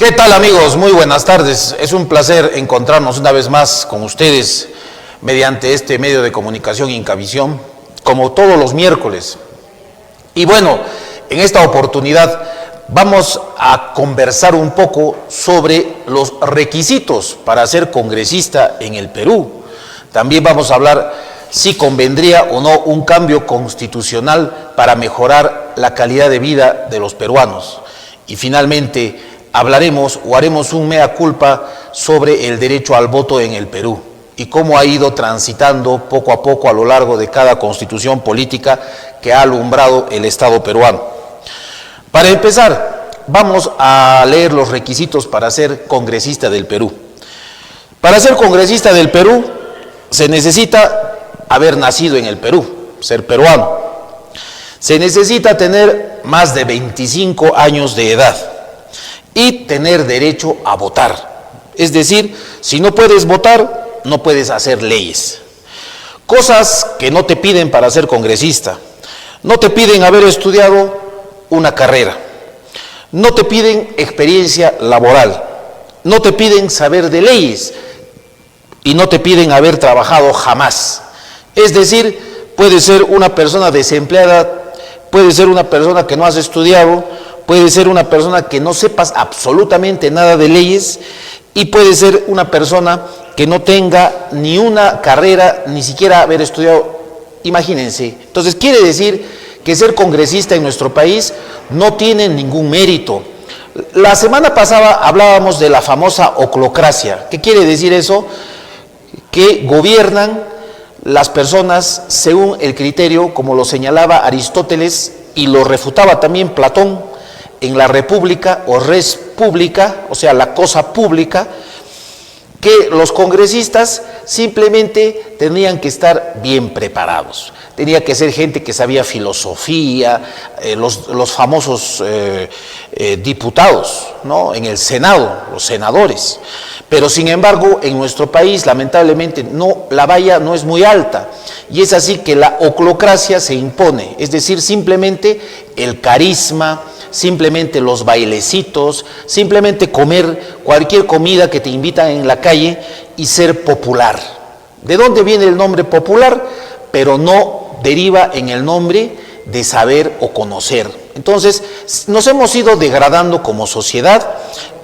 ¿Qué tal, amigos? Muy buenas tardes. Es un placer encontrarnos una vez más con ustedes mediante este medio de comunicación Incavisión, como todos los miércoles. Y bueno, en esta oportunidad vamos a conversar un poco sobre los requisitos para ser congresista en el Perú. También vamos a hablar si convendría o no un cambio constitucional para mejorar la calidad de vida de los peruanos. Y finalmente hablaremos o haremos un mea culpa sobre el derecho al voto en el Perú y cómo ha ido transitando poco a poco a lo largo de cada constitución política que ha alumbrado el Estado peruano. Para empezar, vamos a leer los requisitos para ser congresista del Perú. Para ser congresista del Perú se necesita haber nacido en el Perú, ser peruano. Se necesita tener más de 25 años de edad y tener derecho a votar. Es decir, si no puedes votar, no puedes hacer leyes. Cosas que no te piden para ser congresista. No te piden haber estudiado una carrera. No te piden experiencia laboral. No te piden saber de leyes. Y no te piden haber trabajado jamás. Es decir, puede ser una persona desempleada, puede ser una persona que no has estudiado, puede ser una persona que no sepas absolutamente nada de leyes y puede ser una persona que no tenga ni una carrera, ni siquiera haber estudiado. Imagínense. Entonces quiere decir que ser congresista en nuestro país no tiene ningún mérito. La semana pasada hablábamos de la famosa oclocracia. ¿Qué quiere decir eso? Que gobiernan las personas según el criterio, como lo señalaba Aristóteles y lo refutaba también Platón, en la república o res pública, o sea, la cosa pública, que los congresistas simplemente tenían que estar bien preparados. Tenía que ser gente que sabía filosofía, los famosos diputados, ¿no? En el Senado, los senadores. Pero sin embargo, en nuestro país, lamentablemente, la valla no es muy alta. Y es así que la oclocracia se impone, es decir, simplemente el carisma, simplemente los bailecitos, simplemente comer cualquier comida que te invitan en la calle y ser popular. ¿De dónde viene el nombre popular? Pero no deriva en el nombre de saber o conocer. Entonces, nos hemos ido degradando como sociedad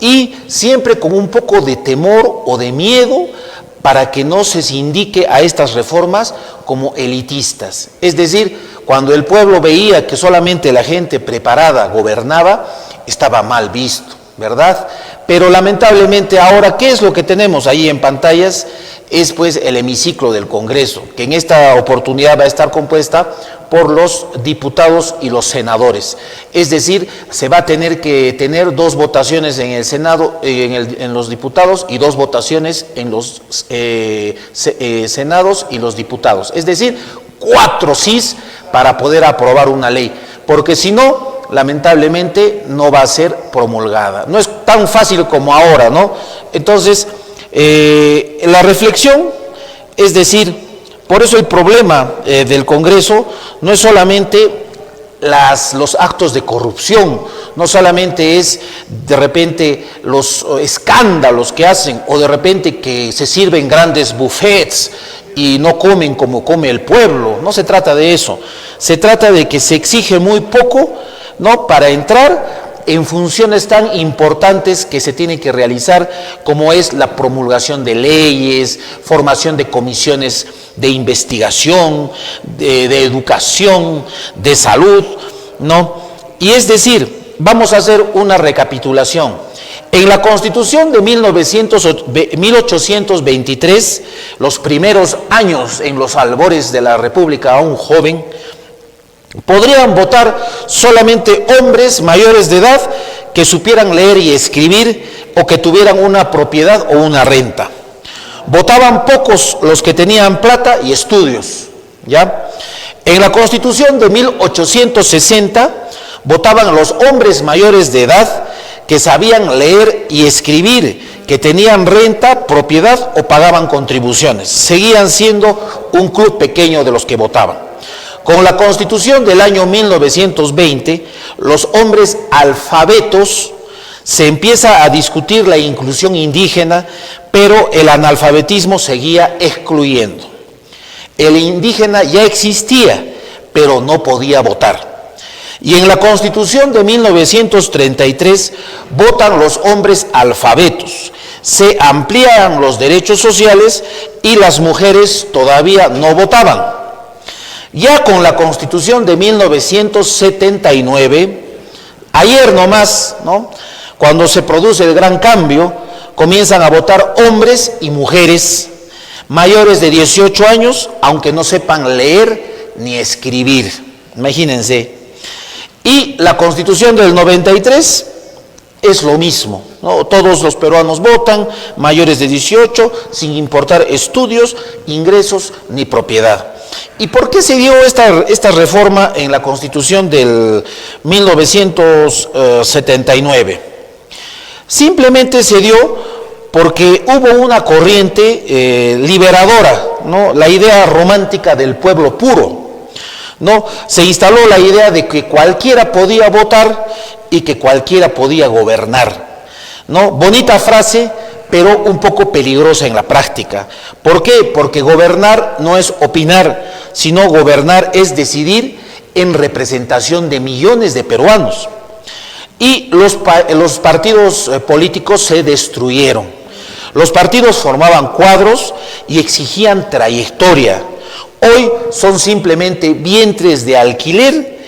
y siempre con un poco de temor o de miedo para que no se indique a estas reformas como elitistas. Es decir, cuando el pueblo veía que solamente la gente preparada gobernaba, estaba mal visto, ¿verdad? Pero lamentablemente ahora, ¿qué es lo que tenemos ahí en pantallas? Es pues el hemiciclo del Congreso, que en esta oportunidad va a estar compuesta por los diputados y los senadores. Es decir, se va a tener que tener 2 votaciones en el Senado, en los diputados, y 2 votaciones en los senados y los diputados. Es decir, 4 sís para poder aprobar una ley, porque si no, lamentablemente no va a ser promulgada. No es tan fácil como ahora, ¿no? Entonces, la reflexión, es decir, por eso el problema del Congreso no es solamente los actos de corrupción, no solamente es de repente los escándalos que hacen o de repente que se sirven grandes buffets y no comen como come el pueblo. No se trata de eso, se trata de que se exige muy poco, ¿no?, para entrar en funciones tan importantes que se tienen que realizar, como es la promulgación de leyes, formación de comisiones de investigación, de educación, de salud, ¿no? Y es decir, vamos a hacer una recapitulación. En la Constitución de 1823, los primeros años en los albores de la República, aún joven, podrían votar solamente hombres mayores de edad que supieran leer y escribir o que tuvieran una propiedad o una renta. Votaban pocos los que tenían plata y estudios, ¿ya? En la Constitución de 1860 votaban los hombres mayores de edad que sabían leer y escribir, que tenían renta, propiedad o pagaban contribuciones. Seguían siendo un club pequeño de los que votaban. Con la Constitución del año 1920, los hombres alfabetos Se empieza a discutir la inclusión indígena, pero el analfabetismo seguía excluyendo. El indígena ya existía, pero no podía votar. Y en la Constitución de 1933 votan los hombres alfabetos, se amplían los derechos sociales y las mujeres todavía no votaban. Ya con la Constitución de 1979, ayer nomás, ¿no?, cuando se produce el gran cambio, comienzan a votar hombres y mujeres mayores de 18 años, aunque no sepan leer ni escribir. Imagínense. Y la Constitución del 93 es lo mismo, ¿no? Todos los peruanos votan, mayores de 18, sin importar estudios, ingresos ni propiedad. ¿Y por qué se dio esta reforma en la Constitución del 1979? Simplemente se dio porque hubo una corriente liberadora, ¿no?, la idea romántica del pueblo puro, ¿no? Se instaló la idea de que cualquiera podía votar y que cualquiera podía gobernar, ¿no? Bonita frase, pero un poco peligrosa en la práctica. ¿Por qué? Porque gobernar no es opinar, sino gobernar es decidir en representación de millones de peruanos. Y los partidos políticos se destruyeron. Los partidos formaban cuadros y exigían trayectoria. Hoy son simplemente vientres de alquiler,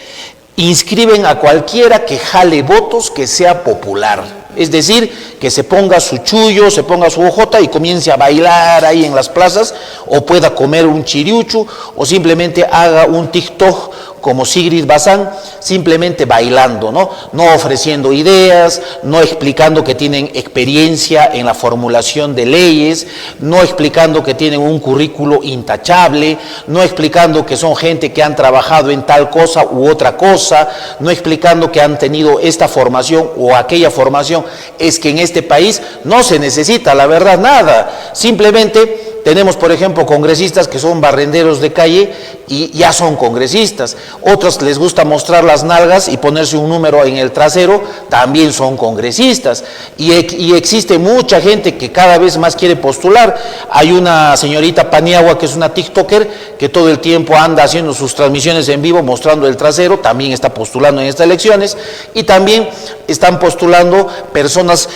inscriben a cualquiera que jale votos, que sea popular. Es decir, que se ponga su chullo, se ponga su hojota y comience a bailar ahí en las plazas, o pueda comer un chiriuchu, o simplemente haga un TikTok como Sigrid Bazán, simplemente bailando, ¿no? No ofreciendo ideas, no explicando que tienen experiencia en la formulación de leyes, no explicando que tienen un currículo intachable, no explicando que son gente que han trabajado en tal cosa u otra cosa, no explicando que han tenido esta formación o aquella formación. Es que en este país no se necesita, la verdad, nada. Simplemente tenemos, por ejemplo, congresistas que son barrenderos de calle y ya son congresistas. Otros les gusta mostrar las nalgas y ponerse un número en el trasero, también son congresistas. Y existe mucha gente que cada vez más quiere postular. Hay una señorita Paniagua que es una TikToker que todo el tiempo anda haciendo sus transmisiones en vivo mostrando el trasero, también está postulando en estas elecciones. Y también están postulando personas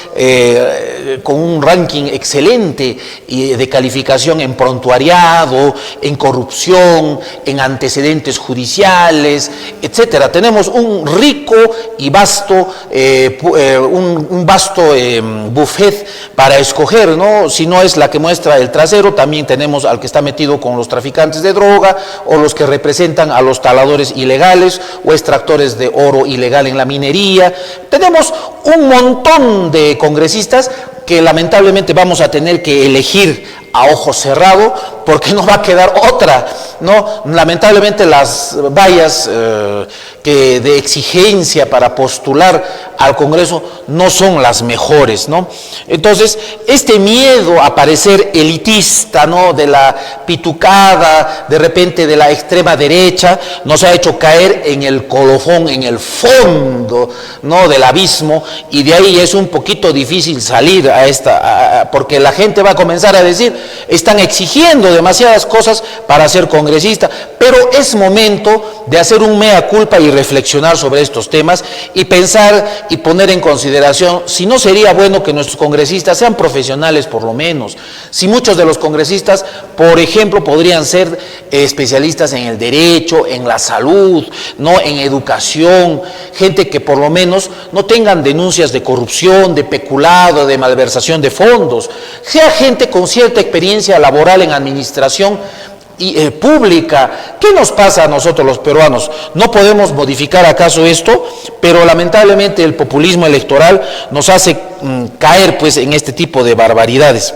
con un ranking excelente de calificación en prontuariado, en corrupción, en antecedentes judiciales, etcétera. Tenemos un rico y vasto, un vasto buffet para escoger, ¿no? Si no es la que muestra el trasero, también tenemos al que está metido con los traficantes de droga, o los que representan a los taladores ilegales, o extractores de oro ilegal en la minería. Tenemos un montón de congresistas que lamentablemente vamos a tener que elegir a ojo cerrado, porque no va a quedar otra, ¿no? Lamentablemente las vallas de exigencia para postular al Congreso no son las mejores, ¿no? Entonces, este miedo a parecer elitista, ¿no?, de la pitucada, de repente de la extrema derecha, nos ha hecho caer en el colofón, en el fondo, ¿no?, del abismo, y de ahí es un poquito difícil salir porque la gente va a comenzar a decir, están exigiendo demasiadas cosas para ser congresista, pero es momento de hacer un mea culpa y reflexionar sobre estos temas y pensar y poner en consideración si no sería bueno que nuestros congresistas sean profesionales por lo menos. Si muchos de los congresistas, por ejemplo, podrían ser especialistas en el derecho, en la salud, ¿no?, en educación, gente que por lo menos no tengan denuncias de corrupción, de peculado, de malversación de fondos, sea gente con cierta experiencia laboral en administración pública. ¿Qué nos pasa a nosotros los peruanos? ¿No podemos modificar acaso esto? Pero lamentablemente el populismo electoral nos hace caer pues en este tipo de barbaridades.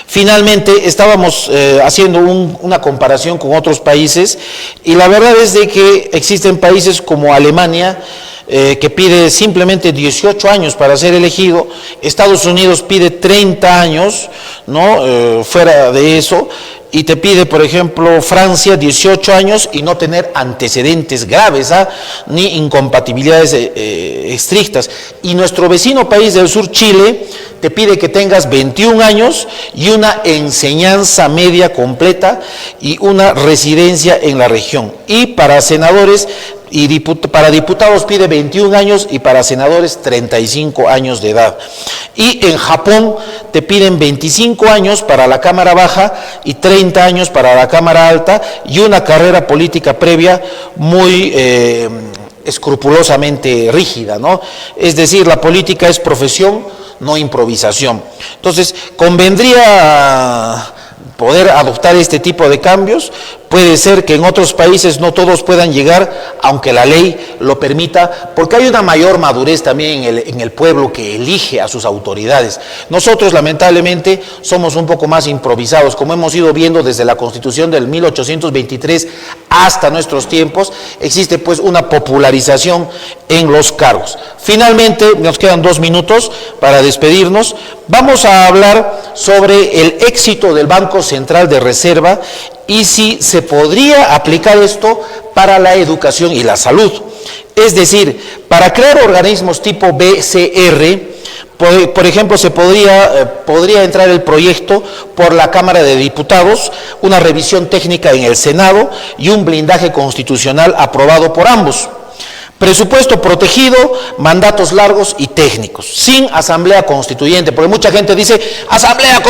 Finalmente estábamos haciendo una comparación con otros países, y la verdad es de que existen países como Alemania, que pide simplemente 18 años para ser elegido. Estados Unidos pide 30 años, ¿no?, fuera de eso, y te pide, por ejemplo, Francia 18 años y no tener antecedentes graves, ni incompatibilidades estrictas. Y nuestro vecino país del sur, Chile, te pide que tengas 21 años y una enseñanza media completa y una residencia en la región. Y para senadores y para diputados pide 21 años y para senadores 35 años de edad. Y en Japón te piden 25 años para la Cámara Baja y 30 años para la Cámara Alta y una carrera política previa muy escrupulosamente rígida, ¿no? Es decir, la política es profesión, no improvisación. Entonces, convendría poder adoptar este tipo de cambios. Puede ser que en otros países no todos puedan llegar, aunque la ley lo permita, porque hay una mayor madurez también en el pueblo que elige a sus autoridades. Nosotros, lamentablemente, somos un poco más improvisados, como hemos ido viendo desde la Constitución del 1823 hasta nuestros tiempos. Existe pues una popularización en los cargos. Finalmente, nos quedan 2 minutos para despedirnos. Vamos a hablar sobre el éxito del Banco Central de Reserva y si se podría aplicar esto para la educación y la salud. Es decir, para crear organismos tipo BCR, por ejemplo, podría entrar el proyecto por la Cámara de Diputados, una revisión técnica en el Senado y un blindaje constitucional aprobado por ambos. Presupuesto protegido, mandatos largos y técnicos, sin asamblea constituyente, porque mucha gente dice, asamblea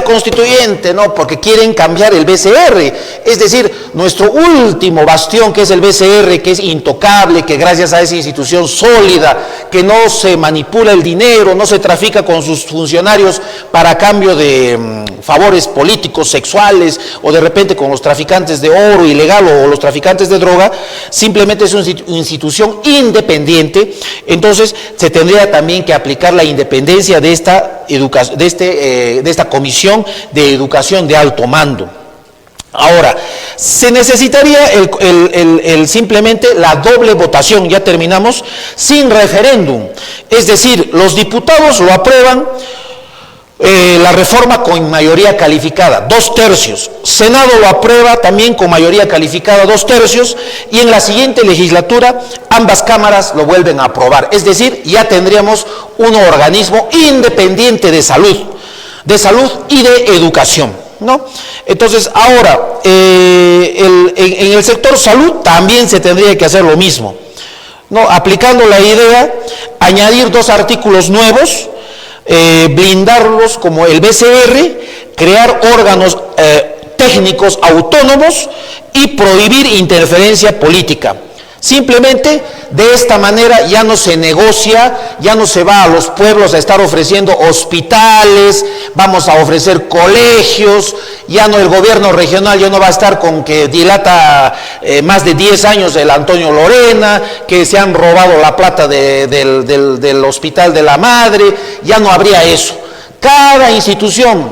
constituyente, no, porque quieren cambiar el BCR, es decir, nuestro último bastión que es el BCR, que es intocable, que gracias a esa institución sólida, que no se manipula el dinero, no se trafica con sus funcionarios para cambio de favores políticos, sexuales, o de repente con los traficantes de oro ilegal o los traficantes de droga, simplemente es una institución independiente. Entonces se tendría también que aplicar la independencia de esta comisión de educación de alto mando. Ahora, se necesitaría simplemente la doble votación, ya terminamos, sin referéndum. Es decir, los diputados lo aprueban, la reforma con mayoría calificada, 2/3. Senado lo aprueba también con mayoría calificada, 2/3, y en la siguiente legislatura ambas cámaras lo vuelven a aprobar. Es decir, ya tendríamos un organismo independiente de salud y de educación, ¿no? Entonces, ahora, en el sector salud también se tendría que hacer lo mismo, ¿no? Aplicando la idea, añadir 2 artículos nuevos, blindarlos como el BCR, crear órganos técnicos autónomos y prohibir interferencia política. Simplemente de esta manera ya no se negocia, ya no se va a los pueblos a estar ofreciendo hospitales, vamos a ofrecer colegios, ya no el gobierno regional ya no va a estar con que dilata más de 10 años el Antonio Lorena, que se han robado la plata del Hospital de la Madre, ya no habría eso. Cada institución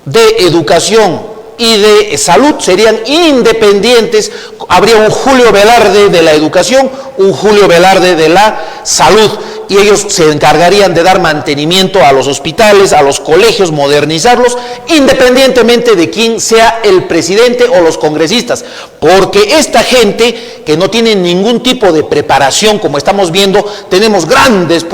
de educación y de salud serían independientes, habría un Julio Velarde de la educación, un Julio Velarde de la salud, y ellos se encargarían de dar mantenimiento a los hospitales, a los colegios, modernizarlos, independientemente de quién sea el presidente o los congresistas, porque esta gente que no tiene ningún tipo de preparación, como estamos viendo, tenemos grandes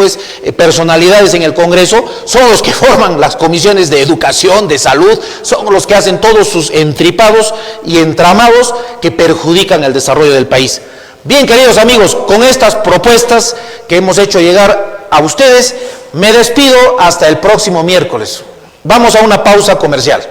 personalidades en el Congreso, son los que forman las comisiones de educación, de salud, son los que hacen todos sus entripados y entramados que perjudican el desarrollo del país. Bien, queridos amigos, con estas propuestas que hemos hecho llegar a ustedes, me despido hasta el próximo miércoles. Vamos a una pausa comercial.